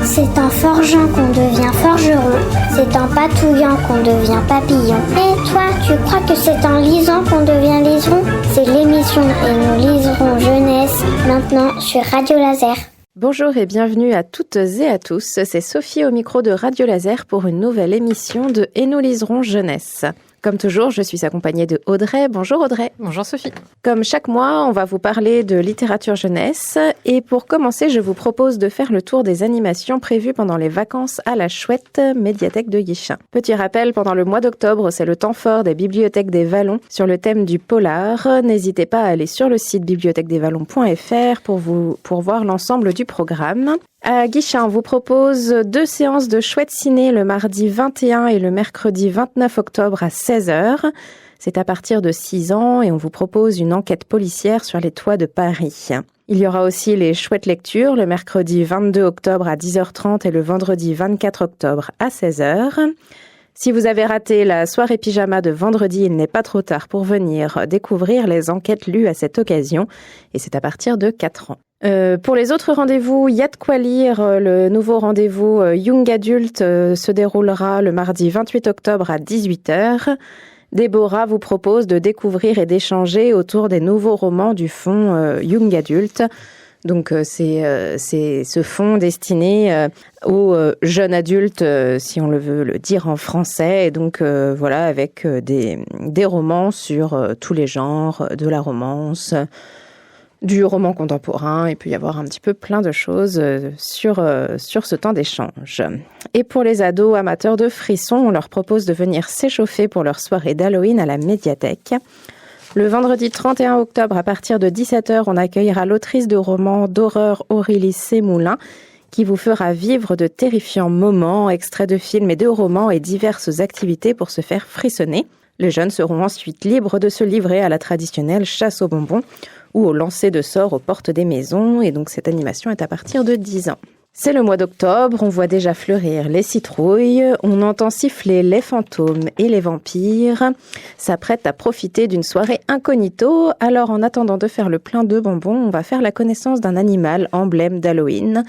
C'est en forgeant qu'on devient forgeron, c'est en patouillant qu'on devient papillon. Et toi, tu crois que c'est en lisant qu'on devient liseron? C'est l'émission Et nous liserons jeunesse, maintenant sur Radio Laser. Bonjour et bienvenue à toutes et à tous, c'est Sophie au micro de Radio Laser pour une nouvelle émission de Et nous liserons jeunesse. Comme toujours, je suis accompagnée de Audrey. Bonjour Audrey. Bonjour Sophie. Comme chaque mois, on va vous parler de littérature jeunesse. Et pour commencer, je vous propose de faire le tour des animations prévues pendant les vacances à la chouette médiathèque de Guichin. Petit rappel, pendant le mois d'octobre, c'est le temps fort des bibliothèques des Vallons sur le thème du polar. N'hésitez pas à aller sur le site bibliothèquedesvallons.fr pour voir l'ensemble du programme. À Guichin, on vous propose 2 séances de chouette ciné le mardi 21 et le mercredi 29 octobre à 16h. C'est à partir de 6 ans et on vous propose une enquête policière sur les toits de Paris. Il y aura aussi les chouettes lectures le mercredi 22 octobre à 10h30 et le vendredi 24 octobre à 16h. Si vous avez raté la soirée pyjama de vendredi, il n'est pas trop tard pour venir découvrir les enquêtes lues à cette occasion et c'est à partir de 4 ans. Pour les autres rendez-vous, il y a de quoi lire. Le nouveau rendez-vous Young Adult se déroulera le mardi 28 octobre à 18h. Déborah vous propose de découvrir et d'échanger autour des nouveaux romans du fonds Young Adult. Donc c'est ce fonds destiné aux jeunes adultes, si on le veut le dire en français. Et donc voilà, avec des romans sur tous les genres, de la romance, du roman contemporain, il peut y avoir un petit peu plein de choses sur ce temps d'échange. Et pour les ados amateurs de frissons, on leur propose de venir s'échauffer pour leur soirée d'Halloween à la médiathèque. Le vendredi 31 octobre, à partir de 17h, on accueillera l'autrice de romans d'horreur Aurélie Sémoulin, qui vous fera vivre de terrifiants moments, extraits de films et de romans et diverses activités pour se faire frissonner. Les jeunes seront ensuite libres de se livrer à la traditionnelle chasse aux bonbons ou au lancer de sorts aux portes des maisons. Et donc cette animation est à partir de 10 ans. C'est le mois d'octobre, on voit déjà fleurir les citrouilles, on entend siffler les fantômes et les vampires, s'apprête à profiter d'une soirée incognito. Alors en attendant de faire le plein de bonbons, on va faire la connaissance d'un animal emblème d'Halloween,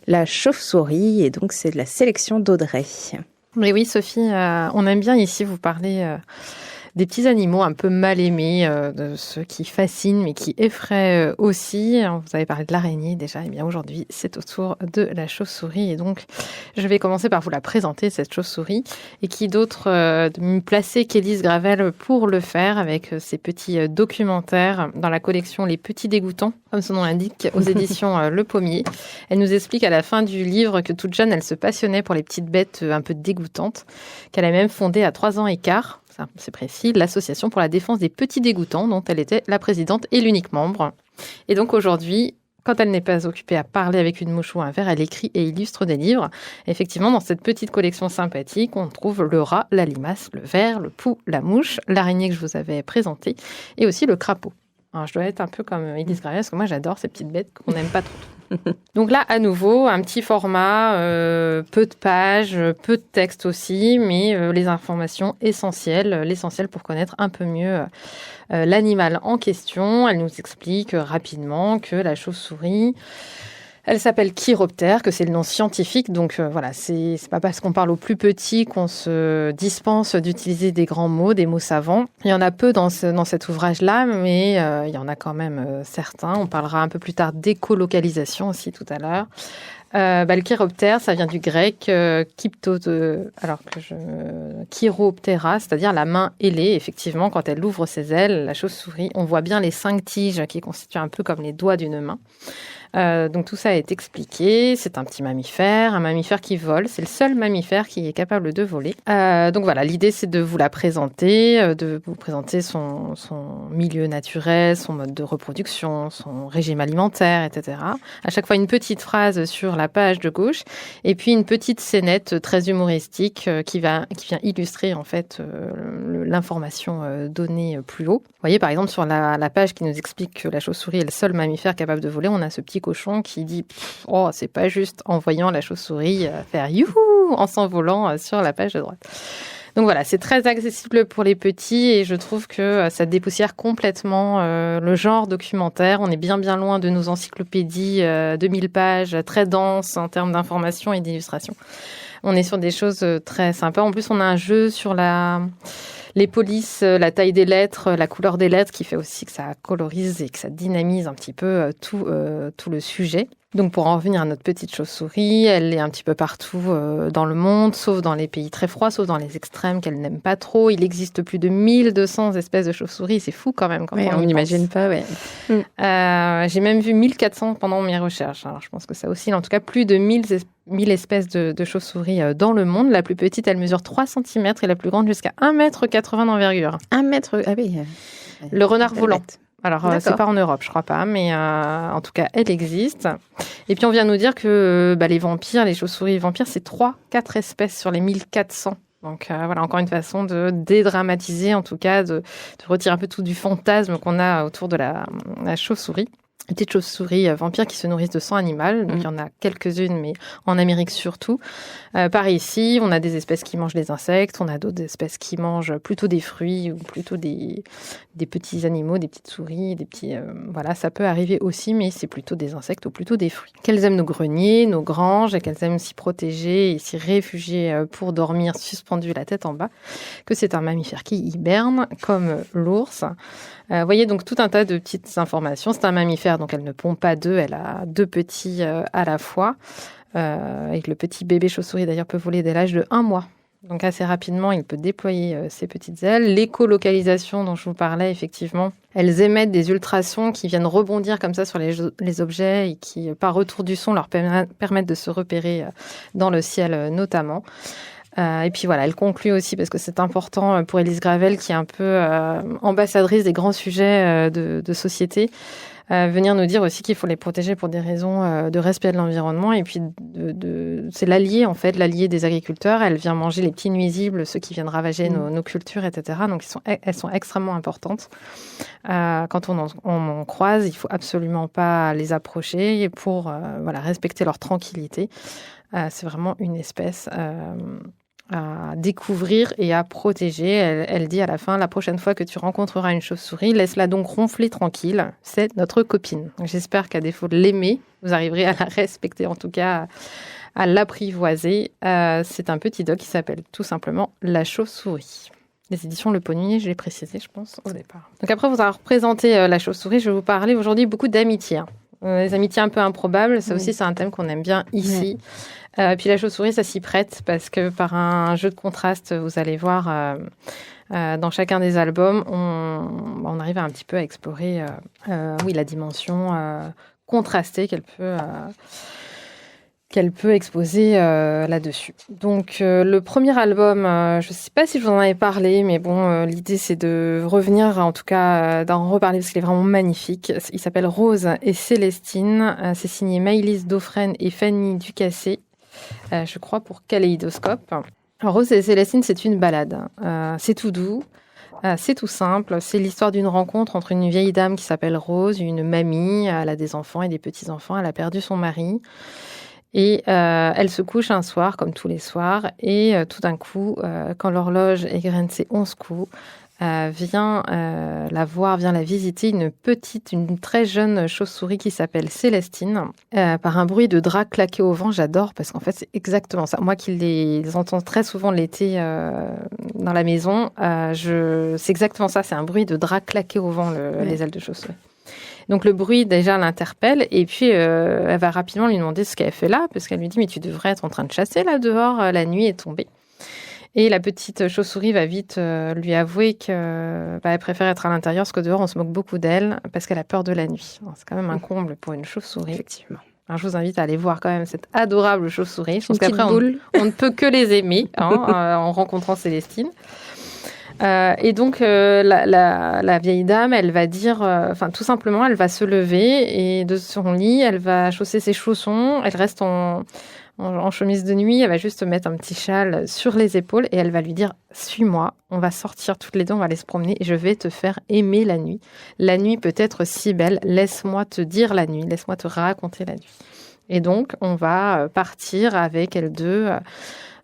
la chauve-souris, et donc c'est de la sélection d'Audrey. Mais oui Sophie, on aime bien ici vous parler des petits animaux un peu mal aimés, de ceux qui fascinent mais qui effraient aussi. Vous avez parlé de l'araignée déjà, et bien aujourd'hui c'est au tour de la chauve-souris. Et donc je vais commencer par vous la présenter, cette chauve-souris. Et qui d'autre de mieux placé qu'Élise Gravel pour le faire avec ses petits documentaires dans la collection Les Petits Dégoûtants, comme son nom l'indique, aux éditions Le Pommier. Elle nous explique à la fin du livre que toute jeune, elle se passionnait pour les petites bêtes un peu dégoûtantes, qu'elle a même fondé à 3 ans et quart, ça c'est précis, l'association pour la défense des petits dégoûtants, dont elle était la présidente et l'unique membre. Et donc aujourd'hui, quand elle n'est pas occupée à parler avec une mouche ou un verre, elle écrit et illustre des livres. Et effectivement, dans cette petite collection sympathique, on trouve le rat, la limace, le ver, le pou, la mouche, l'araignée que je vous avais présentée, et aussi le crapaud. Alors, je dois être un peu comme Élise Gravel, parce que moi, j'adore ces petites bêtes qu'on n'aime pas trop. Donc là, à nouveau, un petit format, peu de pages, peu de texte aussi, mais les informations essentielles, l'essentiel pour connaître un peu mieux l'animal en question. Elle nous explique rapidement que la chauve-souris, elle s'appelle Chiroptère, que c'est le nom scientifique. Donc voilà, c'est pas parce qu'on parle aux plus petits qu'on se dispense d'utiliser des grands mots, des mots savants. Il y en a peu dans cet ouvrage-là, mais il y en a quand même certains. On parlera un peu plus tard d'écolocalisation aussi tout à l'heure. Le chiroptère, ça vient du grec chiroptera, c'est-à-dire la main ailée. Effectivement, quand elle ouvre ses ailes, la chauve-souris, on voit bien les 5 tiges qui constituent un peu comme les doigts d'une main. Donc tout ça est expliqué. C'est un petit mammifère, un mammifère qui vole. C'est le seul mammifère qui est capable de voler. Donc voilà, l'idée c'est de vous la présenter, de vous présenter son milieu naturel, son mode de reproduction, son régime alimentaire, etc. À chaque fois une petite phrase sur la page de gauche et puis une petite scénette très humoristique qui vient illustrer en fait l'information donnée plus haut. Vous voyez par exemple sur la page qui nous explique que la chauve-souris est le seul mammifère capable de voler, on a ce petit cochon qui dit « Oh, c'est pas juste » en voyant la chauve-souris faire « Youhou » en s'envolant sur la page de droite. Donc voilà, c'est très accessible pour les petits et je trouve que ça dépoussière complètement le genre documentaire. On est bien loin de nos encyclopédies 2000 pages, très denses en termes d'informations et d'illustrations. On est sur des choses très sympas. En plus, on a un jeu sur les polices, la taille des lettres, la couleur des lettres, qui fait aussi que ça colorise et que ça dynamise un petit peu tout le sujet. Donc pour en revenir à notre petite chauve-souris, elle est un petit peu partout dans le monde, sauf dans les pays très froids, sauf dans les extrêmes qu'elle n'aime pas trop. Il existe plus de 1200 espèces de chauves-souris, c'est fou quand même quand on n'imagine pas. Ouais. J'ai même vu 1400 pendant mes recherches. Alors je pense que ça oscille, en tout cas plus de 1000 espèces de chauves-souris dans le monde. La plus petite, elle mesure 3 cm et la plus grande jusqu'à 1,80 m d'envergure. 1 mètre, ah oui. Le renard volant. Alors, c'est pas en Europe, je crois pas, mais en tout cas, elle existe. Et puis, on vient nous dire que les vampires, les chauves-souris vampires, c'est 3-4 espèces sur les 1400. Donc, voilà, encore une façon de dédramatiser, en tout cas, de retirer un peu tout du fantasme qu'on a autour de la chauve-souris. Une petite chauve-souris vampire qui se nourrissent de sang animal. Donc, il y en a quelques-unes, mais en Amérique surtout. Par ici, on a des espèces qui mangent des insectes. On a d'autres espèces qui mangent plutôt des fruits ou plutôt des petits animaux, des petites souris, des petits... voilà, ça peut arriver aussi, mais c'est plutôt des insectes ou plutôt des fruits. Qu'elles aiment nos greniers, nos granges, et qu'elles aiment s'y protéger et s'y réfugier pour dormir suspendues la tête en bas. Que c'est un mammifère qui hiberne, comme l'ours. Vous voyez donc tout un tas de petites informations. C'est un mammifère, donc elle ne pond pas d'œufs, elle a 2 petits à la fois. Et le petit bébé chauve-souris d'ailleurs peut voler dès l'âge de 1 mois. Donc assez rapidement, il peut déployer ses petites ailes. L'écolocalisation dont je vous parlais, effectivement, elles émettent des ultrasons qui viennent rebondir comme ça sur les objets et qui, par retour du son, leur permettent de se repérer dans le ciel notamment. Et puis voilà, elle conclut aussi, parce que c'est important pour Élise Gravel, qui est un peu ambassadrice des grands sujets de société, venir nous dire aussi qu'il faut les protéger pour des raisons de respect de l'environnement. Et puis, c'est l'allié, en fait, l'allié des agriculteurs. Elle vient manger les petits nuisibles, ceux qui viennent ravager nos cultures, etc. Donc, elles sont extrêmement importantes. Quand on en croise, il ne faut absolument pas les approcher pour respecter leur tranquillité. C'est vraiment une espèce à découvrir et à protéger. Elle dit à la fin, la prochaine fois que tu rencontreras une chauve-souris, laisse-la donc ronfler tranquille. C'est notre copine. J'espère qu'à défaut de l'aimer, vous arriverez à la respecter, en tout cas à l'apprivoiser. C'est un petit dog qui s'appelle tout simplement la chauve-souris. Les éditions Le Poney, je l'ai précisé, je pense, au départ. Donc après vous avoir présenté la chauve-souris, je vais vous parler aujourd'hui beaucoup d'amitié. Les amitiés un peu improbables, ça aussi c'est un thème qu'on aime bien ici. Puis la chauve-souris, ça s'y prête parce que par un jeu de contraste, vous allez voir dans chacun des albums, on arrive un petit peu à explorer la dimension contrastée qu'elle peut exposer là-dessus. Donc le premier album, je ne sais pas si je vous en avais parlé, mais bon, l'idée c'est de revenir, en tout cas d'en reparler parce qu'il est vraiment magnifique. Il s'appelle Rose et Célestine. C'est signé Maëlys Dauphren et Fanny Ducassé, je crois pour Kaléidoscope. Alors, Rose et Célestine, c'est une balade. C'est tout doux. C'est tout simple. C'est l'histoire d'une rencontre entre une vieille dame qui s'appelle Rose, une mamie. Elle a des enfants et des petits-enfants. Elle a perdu son mari. Et elle se couche un soir, comme tous les soirs, et tout d'un coup, quand l'horloge égrène ses 11 coups, vient la voir, vient la visiter une très jeune chauve-souris qui s'appelle Célestine, par un bruit de drap claqué au vent. J'adore parce qu'en fait, c'est exactement ça. Moi qui les entends très souvent l'été dans la maison, c'est exactement ça. C'est un bruit de drap claqué au vent, les ailes de chauve-souris. Donc le bruit déjà l'interpelle et puis elle va rapidement lui demander ce qu'elle fait là parce qu'elle lui dit mais tu devrais être en train de chasser là dehors, la nuit est tombée. Et la petite chauve-souris va vite lui avouer qu'elle préfère être à l'intérieur parce que dehors on se moque beaucoup d'elle parce qu'elle a peur de la nuit. Alors, c'est quand même un comble pour une chauve-souris. Effectivement. Alors, je vous invite à aller voir quand même cette adorable chauve-souris. Je pense qu'après on ne peut que les aimer en rencontrant Célestine. Et donc la vieille dame, elle va dire, tout simplement, elle va se lever et de son lit, elle va chausser ses chaussons. Elle reste en chemise de nuit. Elle va juste mettre un petit châle sur les épaules et elle va lui dire « Suis-moi, on va sortir toutes les deux, on va aller se promener et je vais te faire aimer la nuit. La nuit peut être si belle. Laisse-moi te dire la nuit. Laisse-moi te raconter la nuit. » Et donc, on va partir avec elles deux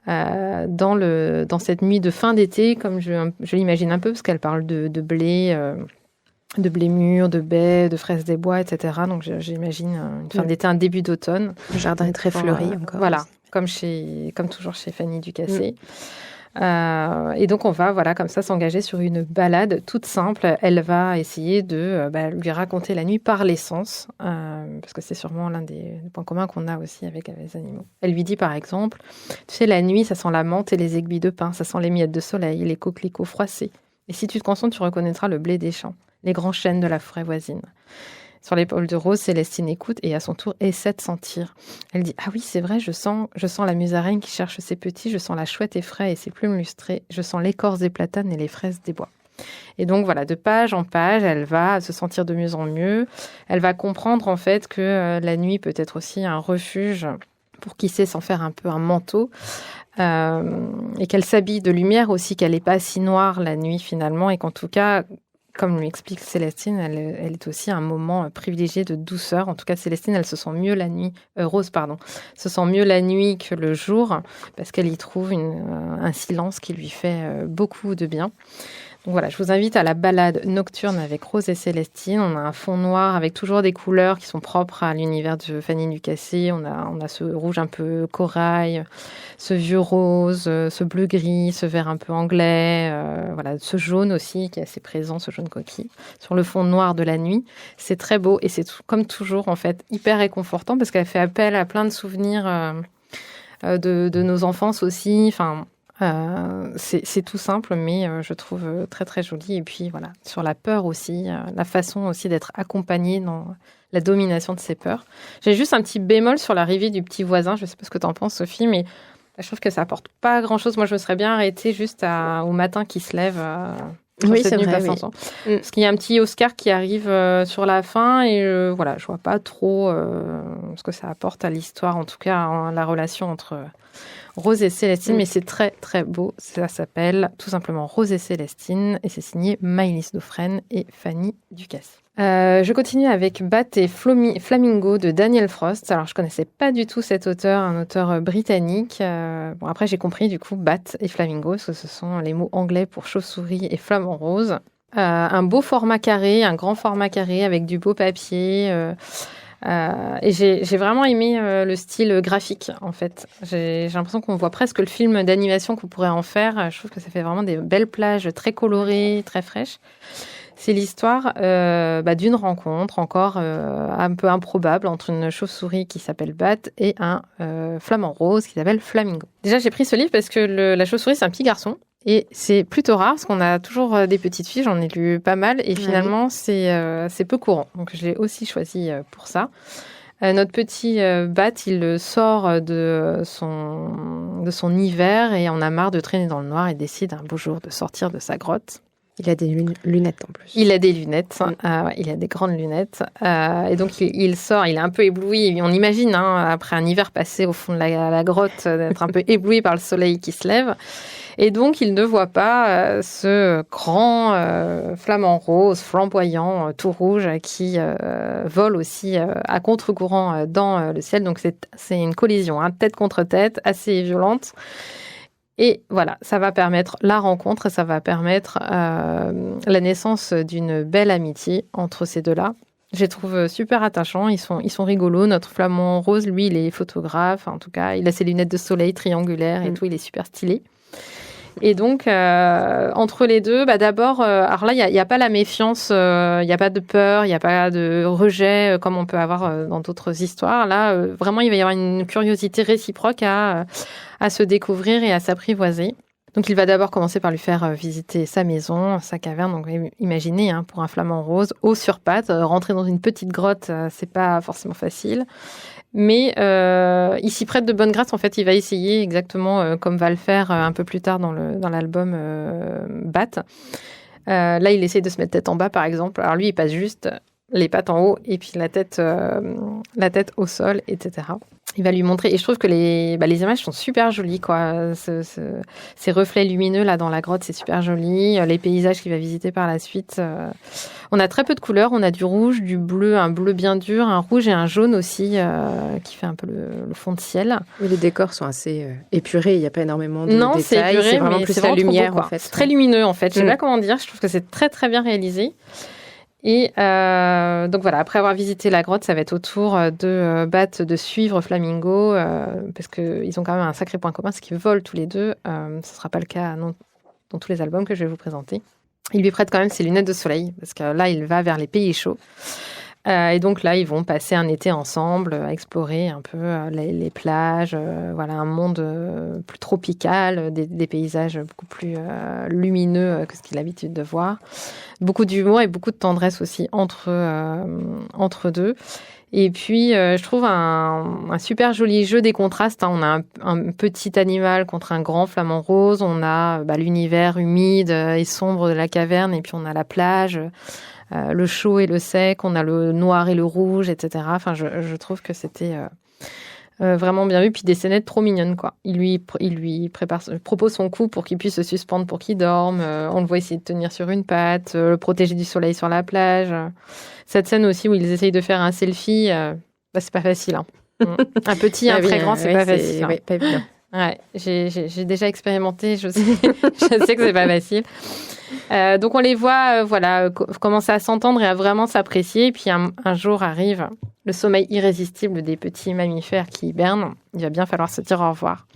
dans cette nuit de fin d'été, comme je l'imagine un peu, parce qu'elle parle de blé mûr, de baies, de fraises des bois, etc. Donc j'imagine une fin d'été, un début d'automne. Le jardin est très fleuri encore. Voilà, comme toujours chez Fanny Ducassé. Et donc on va comme ça s'engager sur une balade toute simple. Elle va essayer de lui raconter la nuit par les sens, parce que c'est sûrement l'un des points communs qu'on a aussi avec les animaux. Elle lui dit par exemple, tu sais, la nuit ça sent la menthe et les aiguilles de pin, ça sent les miettes de soleil, les coquelicots froissés. Et si tu te concentres, tu reconnaîtras le blé des champs, les grands chênes de la forêt voisine. Sur l'épaule de Rose, Célestine écoute et à son tour essaie de sentir. Elle dit « Ah oui, c'est vrai, je sens la musaraigne qui cherche ses petits, je sens la chouette effraie et ses plumes lustrées, je sens l'écorce des platanes et les fraises des bois. » Et donc voilà, de page en page, elle va se sentir de mieux en mieux. Elle va comprendre en fait que la nuit peut être aussi un refuge pour qui sait s'en faire un peu un manteau. Et qu'elle s'habille de lumière aussi, qu'elle n'est pas si noire la nuit finalement, et qu'en tout cas, comme lui explique Célestine, elle est aussi un moment privilégié de douceur. En tout cas, Célestine, elle se sent mieux la nuit, Rose, se sent mieux la nuit que le jour, parce qu'elle y trouve un silence qui lui fait beaucoup de bien. Donc voilà, je vous invite à la balade nocturne avec Rose et Célestine. On a un fond noir avec toujours des couleurs qui sont propres à l'univers de Fanny Ducassé. On a ce rouge un peu corail, ce vieux rose, ce bleu-gris, ce vert un peu anglais, ce jaune aussi qui est assez présent, ce jaune coquille, sur le fond noir de la nuit. C'est très beau et c'est comme toujours en fait hyper réconfortant parce qu'elle fait appel à plein de souvenirs de nos enfances aussi. Enfin, c'est tout simple, mais je trouve très très joli. Et puis voilà, sur la peur aussi, la façon aussi d'être accompagnée dans la domination de ses peurs. J'ai juste un petit bémol sur l'arrivée du petit voisin. Je ne sais pas ce que tu en penses, Sophie, mais je trouve que ça apporte pas grand-chose. Moi, je me serais bien arrêtée juste au matin qui se lève. Oui, c'est vrai. Oui. Parce qu'il y a un petit Oscar qui arrive sur la fin et je vois pas trop ce que ça apporte à l'histoire, en tout cas la relation entre Rose et Célestine, mais c'est très très beau. Ça s'appelle tout simplement Rose et Célestine et c'est signé Maëlys Dauphren et Fanny Ducassé. Je continue avec Bat et Flamingo de Daniel Frost. Alors, je connaissais pas du tout cet auteur, un auteur britannique. Après, j'ai compris du coup Bat et Flamingo, parce que ce sont les mots anglais pour chauve-souris et flamant rose. Un beau format carré, un grand format carré avec du beau papier. Et j'ai vraiment aimé le style graphique, en fait. J'ai l'impression qu'on voit presque le film d'animation qu'on pourrait en faire. Je trouve que ça fait vraiment des belles plages très colorées, très fraîches. C'est l'histoire d'une rencontre encore un peu improbable entre une chauve-souris qui s'appelle Bat et un flamant rose qui s'appelle Flamingo. Déjà, j'ai pris ce livre parce que la chauve-souris, c'est un petit garçon. Et c'est plutôt rare parce qu'on a toujours des petites filles, j'en ai lu pas mal. Et finalement, c'est peu courant. Donc, je l'ai aussi choisi pour ça. Notre petit Bat, il sort de son hiver et en a marre de traîner dans le noir et décide un beau jour de sortir de sa grotte. Il a des lunettes en plus. Il a des lunettes, il a des grandes lunettes. Et donc, il sort, il est un peu ébloui. On imagine, après un hiver passé au fond de la grotte, d'être un peu ébloui par le soleil qui se lève. Et donc, il ne voit pas ce grand flamant rose, flamboyant, tout rouge, qui vole aussi à contre-courant dans le ciel. Donc, c'est une collision, tête contre tête, assez violente. Et voilà, ça va permettre la rencontre, ça va permettre la naissance d'une belle amitié entre ces deux-là. Je les trouve super attachants, ils sont rigolos. Notre flamant rose, lui, il est photographe, en tout cas, il a ses lunettes de soleil triangulaires et tout, il est super stylé. Et donc, entre les deux, d'abord, alors là, il n'y a pas la méfiance, il n'y a pas de peur, il n'y a pas de rejet comme on peut avoir dans d'autres histoires. Là, vraiment, il va y avoir une curiosité réciproque à se découvrir et à s'apprivoiser. Donc, il va d'abord commencer par lui faire visiter sa maison, sa caverne. Donc, imaginez, pour un flamant rose, haut sur pattes, rentrer dans une petite grotte, c'est pas forcément facile. Mais il s'y prête de bonne grâce. En fait, il va essayer exactement comme va le faire un peu plus tard dans l'album Bat. Là, il essaie de se mettre tête en bas, par exemple. Alors lui, il passe juste les pattes en haut et puis la tête au sol, etc. Il va lui montrer, et je trouve que les images sont super jolies, quoi. Ces reflets lumineux là dans la grotte, c'est super joli. Les paysages qu'il va visiter par la suite. On a très peu de couleurs. On a du rouge, du bleu, un bleu bien dur, un rouge et un jaune aussi qui fait un peu le fond de ciel. Et les décors sont assez épurés. Il n'y a pas énormément de détails. Non, c'est épuré, c'est vraiment plus la lumière beau, en fait. C'est très lumineux en fait. Je sais pas comment dire. Je trouve que c'est très très bien réalisé. Et donc voilà, après avoir visité la grotte, ça va être au tour de Bat de suivre Flamingo, parce qu'ils ont quand même un sacré point commun, c'est qu'ils volent tous les deux. Ce ne sera pas le cas dans tous les albums que je vais vous présenter. Il lui prête quand même ses lunettes de soleil, parce que là, il va vers les pays chauds. Et donc là, ils vont passer un été ensemble, à explorer un peu les plages, voilà, un monde plus tropical, des paysages beaucoup plus lumineux que ce qu'il a l'habitude de voir. Beaucoup d'humour et beaucoup de tendresse aussi entre deux. Et puis, je trouve un super joli jeu des contrastes. On a un petit animal contre un grand flamant rose. On a l'univers humide et sombre de la caverne. Et puis, on a la plage, le chaud et le sec. On a le noir et le rouge, etc. Enfin, je trouve que c'était vraiment bien vu. Puis, des scénettes trop mignonnes, quoi. Il lui propose son cou pour qu'il puisse se suspendre pour qu'il dorme. On le voit essayer de tenir sur une patte, le protéger du soleil sur la plage. Cette scène aussi où ils essayent de faire un selfie, c'est pas facile. Hein. Un petit, un très grand, c'est pas facile. Oui, pas évident. Ouais, j'ai déjà expérimenté, je sais que c'est pas facile. Donc on les voit commencer à s'entendre et à vraiment s'apprécier. Et puis un jour arrive le sommeil irrésistible des petits mammifères qui hibernent. Il va bien falloir se dire au revoir.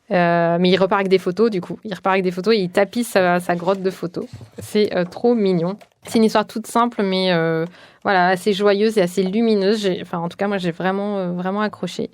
Mais il repart avec des photos, du coup. Il repart avec des photos et il tapisse sa grotte de photos. C'est trop mignon. C'est une histoire toute simple, mais assez joyeuse et assez lumineuse. En tout cas, moi, j'ai vraiment, vraiment accroché.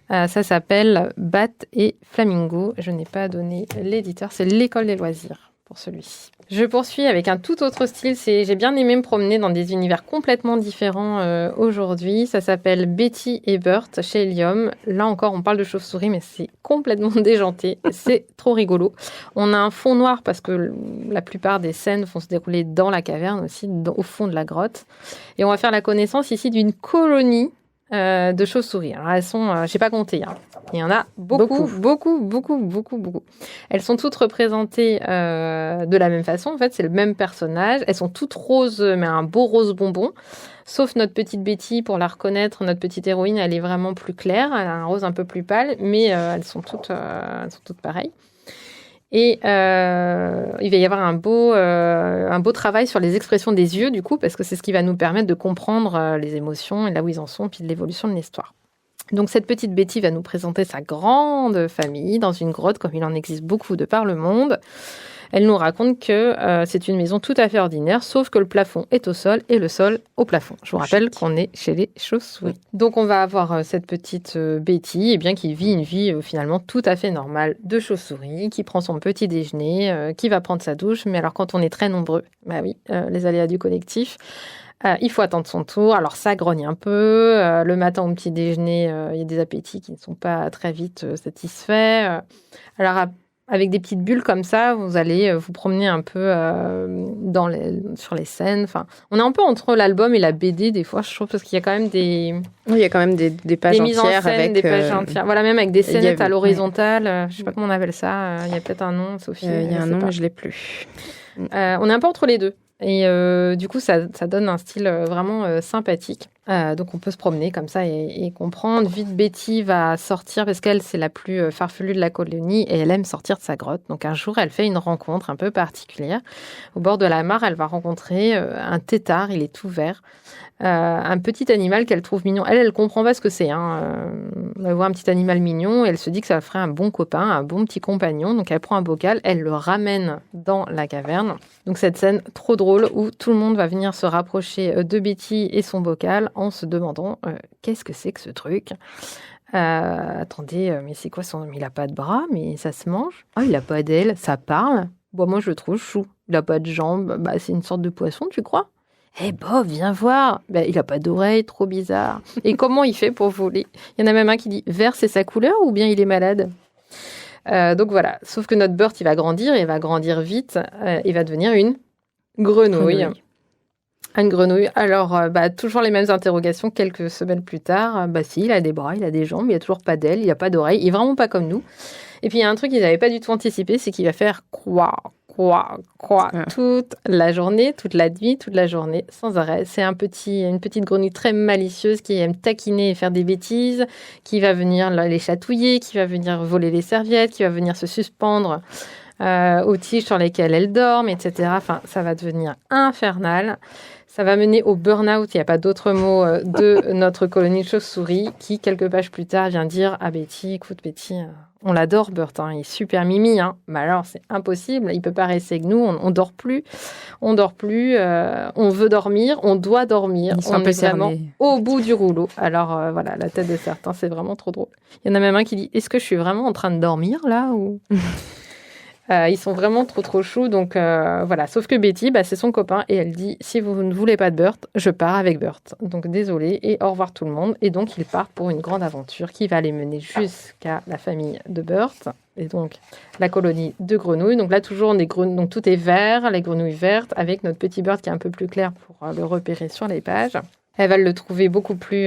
Ça s'appelle Bat et Flamingo. Je n'ai pas donné l'éditeur. C'est l'École des loisirs pour celui-ci. Je poursuis avec un tout autre style. J'ai bien aimé me promener dans des univers complètement différents aujourd'hui. Ça s'appelle Betty et Burt chez Helium. Là encore, on parle de chauve-souris, mais c'est complètement déjanté. C'est trop rigolo. On a un fond noir parce que la plupart des scènes vont se dérouler dans la caverne aussi, au fond de la grotte. Et on va faire la connaissance ici d'une colonie de chauves-souris. Alors elles sont, j'ai pas compté, hein. Il y en a beaucoup. Elles sont toutes représentées de la même façon. En fait, c'est le même personnage. Elles sont toutes roses, mais un beau rose bonbon. Sauf notre petite Betty, pour la reconnaître, notre petite héroïne, elle est vraiment plus claire. Elle a un rose un peu plus pâle, mais elles sont toutes pareilles. Et il va y avoir un beau travail sur les expressions des yeux, du coup, parce que c'est ce qui va nous permettre de comprendre les émotions et là où ils en sont, puis de l'évolution de l'histoire. Donc cette petite Betty va nous présenter sa grande famille dans une grotte, comme il en existe beaucoup de par le monde. Elle nous raconte que c'est une maison tout à fait ordinaire, sauf que le plafond est au sol et le sol au plafond. Je vous rappelle qu'on est chez les chauves-souris. Donc on va avoir cette petite Betty qui vit une vie finalement tout à fait normale de chauve-souris, qui prend son petit déjeuner, qui va prendre sa douche. Mais alors quand on est très nombreux, les aléas du collectif, il faut attendre son tour. Alors ça grogne un peu. Le matin au petit déjeuner, il y a des appétits qui ne sont pas très vite satisfaits. Alors avec des petites bulles comme ça, vous allez vous promener un peu sur les scènes. Enfin, on est un peu entre l'album et la BD des fois, je trouve, parce qu'il y a quand même des... Oui, il y a quand même des pages des mises en entières scène, avec... des pages entières. Voilà, même avec des scénettes à l'horizontale. Je sais pas comment on appelle ça. Il y a peut-être un nom, Sophie. Il y a un nom, mais je l'ai plus. On est un peu entre les deux. Et du coup, ça donne un style vraiment sympathique. Donc, on peut se promener comme ça et comprendre. Vite, Betty va sortir parce qu'elle, c'est la plus farfelue de la colonie et elle aime sortir de sa grotte. Donc, un jour, elle fait une rencontre un peu particulière. Au bord de la mare, elle va rencontrer un tétard. Il est tout vert. Un petit animal qu'elle trouve mignon. Elle comprend pas ce que c'est. Elle voit un petit animal mignon et elle se dit que ça ferait un bon copain, un bon petit compagnon. Donc, elle prend un bocal, elle le ramène dans la caverne. Donc, cette scène trop drôle où tout le monde va venir se rapprocher de Betty et son bocal en se demandant qu'est-ce que c'est que ce truc. Attendez, mais c'est quoi son... Il a pas de bras, mais ça se mange. Ah, il a pas d'ailes, ça parle. Bon, moi, je le trouve chou. Il a pas de jambes. C'est une sorte de poisson, tu crois? Eh Bob, viens voir. Il a pas d'oreilles, trop bizarre. Et comment il fait pour voler? Il y en a même un qui dit vert, c'est sa couleur ou bien il est malade? Donc voilà. Sauf que notre Burt, il va grandir vite. Il va devenir une grenouille. Une grenouille. Alors, toujours les mêmes interrogations quelques semaines plus tard. Si, il a des bras, il a des jambes, il n'y a toujours pas d'ailes, il n'y a pas d'oreilles. Il est vraiment pas comme nous. Et puis, il y a un truc qu'ils n'avaient pas du tout anticipé, c'est qu'il va faire quoi toute la journée, toute la nuit, toute la journée, sans arrêt. C'est une petite grenouille très malicieuse qui aime taquiner et faire des bêtises, qui va venir les chatouiller, qui va venir voler les serviettes, qui va venir se suspendre aux tiges sur lesquelles elle dorment, etc. Enfin, ça va devenir infernal. Ça va mener au burn-out, il n'y a pas d'autre mot, de notre colonie de chauves-souris qui, quelques pages plus tard, vient dire « Ah Betty, écoute Betty, on l'adore Burt, il est super mimi, mais alors c'est impossible, il ne peut pas rester avec nous, on dort plus, on veut dormir, on doit dormir, on est vraiment au bout du rouleau. » Alors voilà, la tête de certains, c'est vraiment trop drôle. Il y en a même un qui dit « Est-ce que je suis vraiment en train de dormir là ou... » Ils sont vraiment trop choux, donc voilà. Sauf que Betty, c'est son copain et elle dit « Si vous ne voulez pas de Burt, je pars avec Burt. » Donc désolé et au revoir tout le monde. Et donc ils partent pour une grande aventure qui va les mener jusqu'à la famille de Burt et donc la colonie de grenouilles. Donc là toujours donc tout est vert, les grenouilles vertes avec notre petit Burt qui est un peu plus clair pour le repérer sur les pages. Elle va le trouver beaucoup plus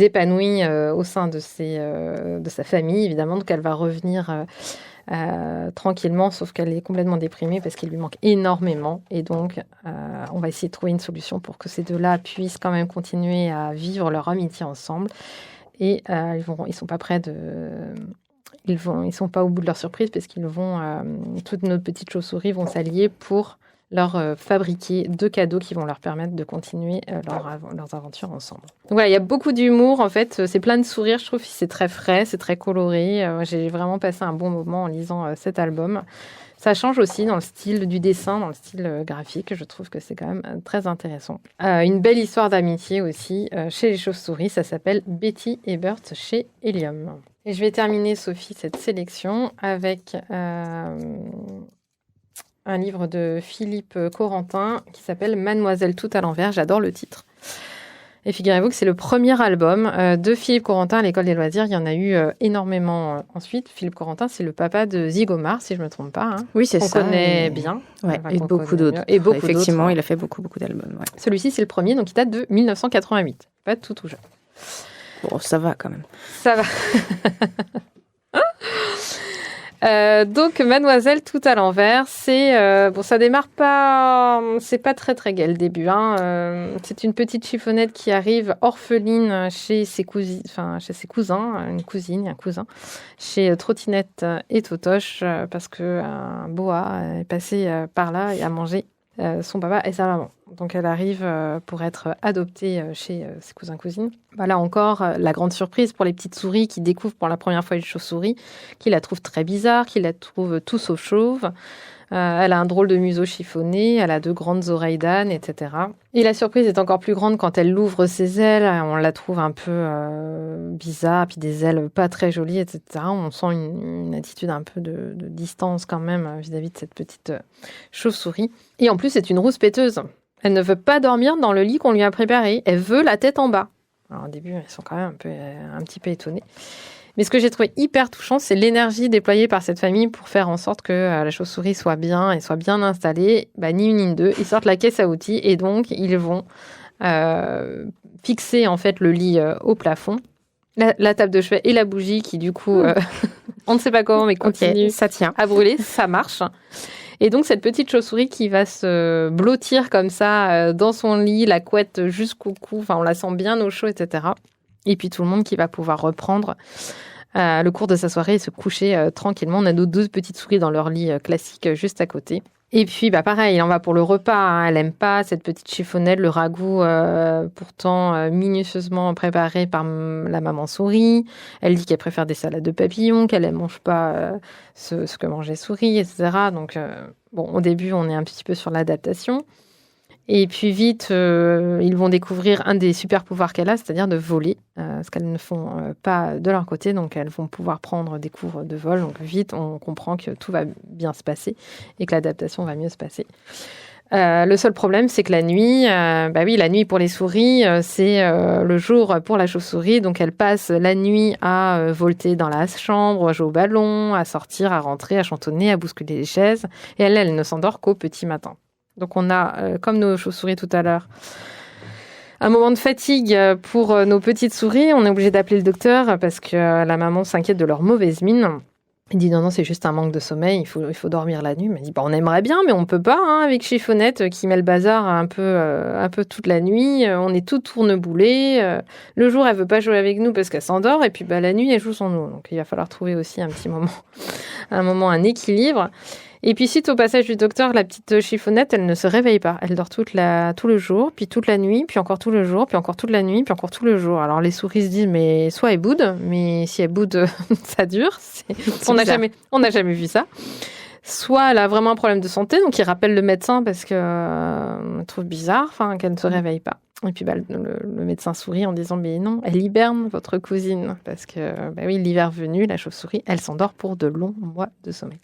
épanoui au sein de sa famille évidemment. Donc elle va revenir tranquillement, sauf qu'elle est complètement déprimée parce qu'il lui manque énormément. Et donc, on va essayer de trouver une solution pour que ces deux-là puissent quand même continuer à vivre leur amitié ensemble. Et ils sont pas prêts ils sont pas au bout de leur surprise parce toutes nos petites chauves-souris vont s'allier pour leur fabriquer 2 cadeaux qui vont leur permettre de continuer leurs aventures ensemble. Donc voilà, il y a beaucoup d'humour, en fait, c'est plein de sourires, je trouve que c'est très frais, c'est très coloré. J'ai vraiment passé un bon moment en lisant cet album. Ça change aussi dans le style du dessin, dans le style graphique, je trouve que c'est quand même très intéressant. Une belle histoire d'amitié aussi chez les chauves-souris, ça s'appelle Betty et Burt chez Helium. Et je vais terminer, Sophie, cette sélection avec... un livre de Philippe Corentin qui s'appelle Mademoiselle tout à l'envers. J'adore le titre. Et figurez-vous que c'est le premier album de Philippe Corentin à l'École des loisirs. Il y en a eu énormément ensuite. Philippe Corentin, c'est le papa de Zygomar, si je ne me trompe pas. Oui, c'est ça. On connaît bien. Ouais, et beaucoup d'autres. Et beaucoup effectivement, d'autres. Il a fait beaucoup d'albums. Ouais. Celui-ci, c'est le premier, donc il date de 1988. Pas tout jeune. Bon, ça va quand même. Ça va. Donc Mademoiselle tout à l'envers, ça démarre c'est pas très gai le début. C'est une petite chiffonnette qui arrive orpheline chez ses cousins, une cousine, un cousin, chez Trottinette et Totoche, parce que un boa est passé par là et a mangé son papa et sa maman. Donc elle arrive pour être adoptée chez ses cousins-cousines. Là encore, la grande surprise pour les petites souris qui découvrent pour la première fois une chauve-souris, qui la trouvent très bizarre, qui la trouvent tout sauf chauve. Elle a un drôle de museau chiffonné, elle a 2 grandes oreilles d'âne, etc. Et la surprise est encore plus grande quand elle ouvre ses ailes. On la trouve un peu bizarre, puis des ailes pas très jolies, etc. On sent une attitude un peu de distance quand même vis-à-vis de cette petite chauve-souris. Et en plus, c'est une rouspéteuse. Elle ne veut pas dormir dans le lit qu'on lui a préparé. Elle veut la tête en bas. Alors au début, elles sont quand même un petit peu étonnées. Mais ce que j'ai trouvé hyper touchant, c'est l'énergie déployée par cette famille pour faire en sorte que la chauve-souris soit bien et soit bien installée. Ni une ni deux. Ils sortent la caisse à outils et donc ils vont fixer en fait le lit au plafond. La table de chevet et la bougie qui du coup, on ne sait pas comment, mais continue ça tient à brûler. Ça marche. Et donc, cette petite chauve-souris qui va se blottir comme ça dans son lit, la couette jusqu'au cou, on la sent bien au chaud, etc. Et puis, tout le monde qui va pouvoir reprendre le cours de sa soirée et se coucher tranquillement. On a nos 2 petites souris dans leur lit classique juste à côté. Et puis, pareil, il en va pour le repas. Elle n'aime pas cette petite chiffonnette, le ragoût pourtant minutieusement préparé par la maman souris. Elle dit qu'elle préfère des salades de papillons, qu'elle ne mange pas ce que mangeait souris, etc. Donc, au début, on est un petit peu sur l'adaptation. Et puis vite, ils vont découvrir un des super pouvoirs qu'elle a, c'est-à-dire de voler, ce qu'elles ne font pas de leur côté. Donc, elles vont pouvoir prendre des cours de vol. Donc, vite, on comprend que tout va bien se passer et que l'adaptation va mieux se passer. Le seul problème, c'est que la nuit, la nuit pour les souris, c'est le jour pour la chauve-souris. Donc, elle passe la nuit à volter dans la chambre, à jouer au ballon, à sortir, à rentrer, à chantonner, à bousculer les chaises. Et elle ne s'endort qu'au petit matin. Donc on a, comme nos chauves-souris tout à l'heure, un moment de fatigue pour nos petites souris. On est obligé d'appeler le docteur parce que la maman s'inquiète de leur mauvaise mine. Il dit non, c'est juste un manque de sommeil, il faut dormir la nuit. Il m'a dit on aimerait bien, mais on peut pas, avec Chiffonnette qui met le bazar un peu toute la nuit. On est tout tourneboulé. Le jour, elle veut pas jouer avec nous parce qu'elle s'endort, et puis la nuit, elle joue sans nous. Donc il va falloir trouver aussi un petit moment, un équilibre. Et puis suite au passage du docteur, la petite Chiffonnette, elle ne se réveille pas. Elle dort tout le jour, puis toute la nuit, puis encore tout le jour, puis encore toute la nuit, puis encore tout le jour. Alors les souris se disent, mais soit elle boude, mais si elle boude, ça dure. On n'a jamais vu ça. Soit elle a vraiment un problème de santé, donc ils rappellent le médecin parce que trouve bizarre, qu'elle ne se réveille pas. Et puis le médecin sourit en disant, mais non, elle hiberne, votre cousine, parce que oui, l'hiver venu, la chauve-souris, elle s'endort pour de longs mois de sommeil.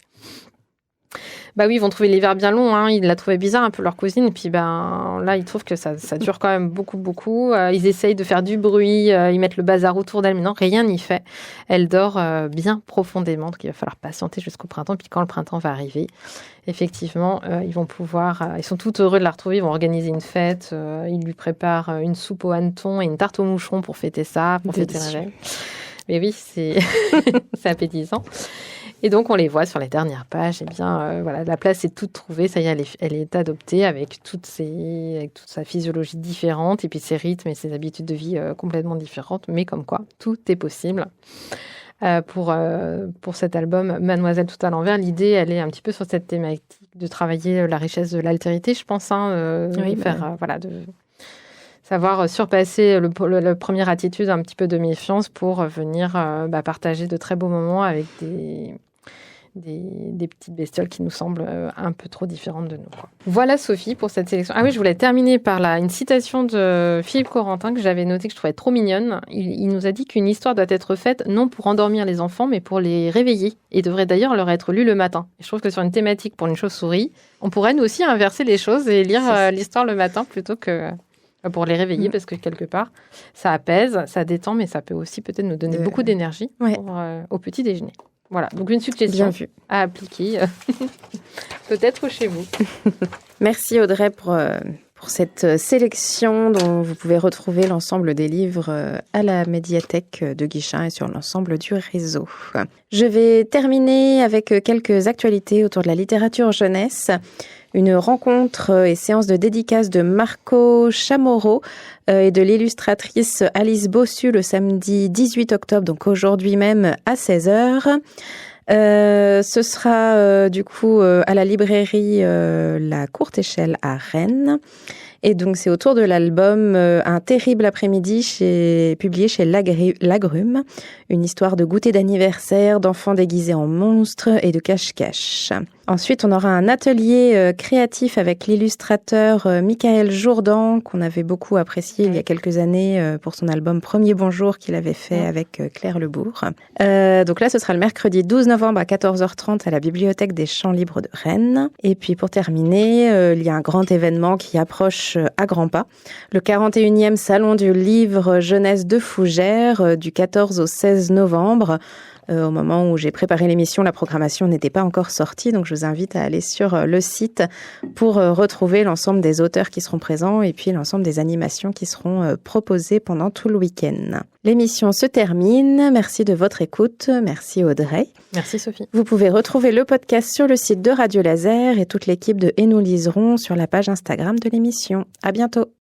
Oui, ils vont trouver l'hiver bien long. Ils la trouvaient bizarre un peu leur cousine. Et puis là, ils trouvent que ça dure quand même beaucoup. Ils essayent de faire du bruit. Ils mettent le bazar autour d'elle. Mais non, rien n'y fait. Elle dort bien profondément. Donc il va falloir patienter jusqu'au printemps. Puis quand le printemps va arriver, effectivement, ils vont pouvoir... ils sont tout heureux de la retrouver. Ils vont organiser une fête. Ils lui préparent une soupe aux hannetons et une tarte aux moucherons pour fêter ça, pour fêter Noël. Mais oui, c'est appétissant. Et donc, on les voit sur les dernières pages. La place est toute trouvée. Ça y est, elle est adoptée avec toute sa physiologie différente et puis ses rythmes et ses habitudes de vie complètement différentes. Mais comme quoi, tout est possible. Pour cet album Mademoiselle tout à l'envers, l'idée, elle est un petit peu sur cette thématique de travailler la richesse de l'altérité, je pense. De savoir surpasser la première attitude, un petit peu de méfiance pour venir partager de très beaux moments avec des petites bestioles qui nous semblent un peu trop différentes de nous. Voilà Sophie pour cette sélection. Ah oui, je voulais terminer par une citation de Philippe Corentin que j'avais notée, que je trouvais trop mignonne. Il nous a dit qu'une histoire doit être faite non pour endormir les enfants, mais pour les réveiller, et devrait d'ailleurs leur être lue le matin. Et je trouve que sur une thématique pour une chauve-souris, on pourrait nous aussi inverser les choses et lire l'histoire le matin plutôt que... pour les réveiller, parce que quelque part, ça apaise, ça détend, mais ça peut aussi peut-être nous donner beaucoup d'énergie au petit déjeuner. Voilà, donc une suggestion à appliquer, peut-être chez vous. Merci Audrey pour cette sélection dont vous pouvez retrouver l'ensemble des livres à la médiathèque de Guichen et sur l'ensemble du réseau. Je vais terminer avec quelques actualités autour de la littérature jeunesse. Une rencontre et séance de dédicace de Marco Chamorro et de l'illustratrice Alice Bossu le samedi 18 octobre, donc aujourd'hui même à 16h. Ce sera du coup à la librairie La Courte Échelle à Rennes. Et donc, c'est autour de l'album Un terrible après-midi publié chez Lagrume, une histoire de goûter d'anniversaire, d'enfants déguisés en monstres et de cache-cache. Ensuite, on aura un atelier créatif avec l'illustrateur Michael Jourdan, qu'on avait beaucoup apprécié il y a quelques années pour son album Premier Bonjour qu'il avait fait avec Claire Lebourg. Donc là, ce sera le mercredi 12 novembre à 14h30 à la Bibliothèque des Champs Libres de Rennes. Et puis pour terminer, il y a un grand événement qui approche à grands pas. Le 41e Salon du Livre Jeunesse de Fougères du 14 au 16 novembre. Au moment où j'ai préparé l'émission, la programmation n'était pas encore sortie, donc je vous invite à aller sur le site pour retrouver l'ensemble des auteurs qui seront présents et puis l'ensemble des animations qui seront proposées pendant tout le week-end. L'émission se termine. Merci de votre écoute. Merci Audrey. Merci Sophie. Vous pouvez retrouver le podcast sur le site de Radio Laser et toute l'équipe de Et nous liserons sur la page Instagram de l'émission. À bientôt.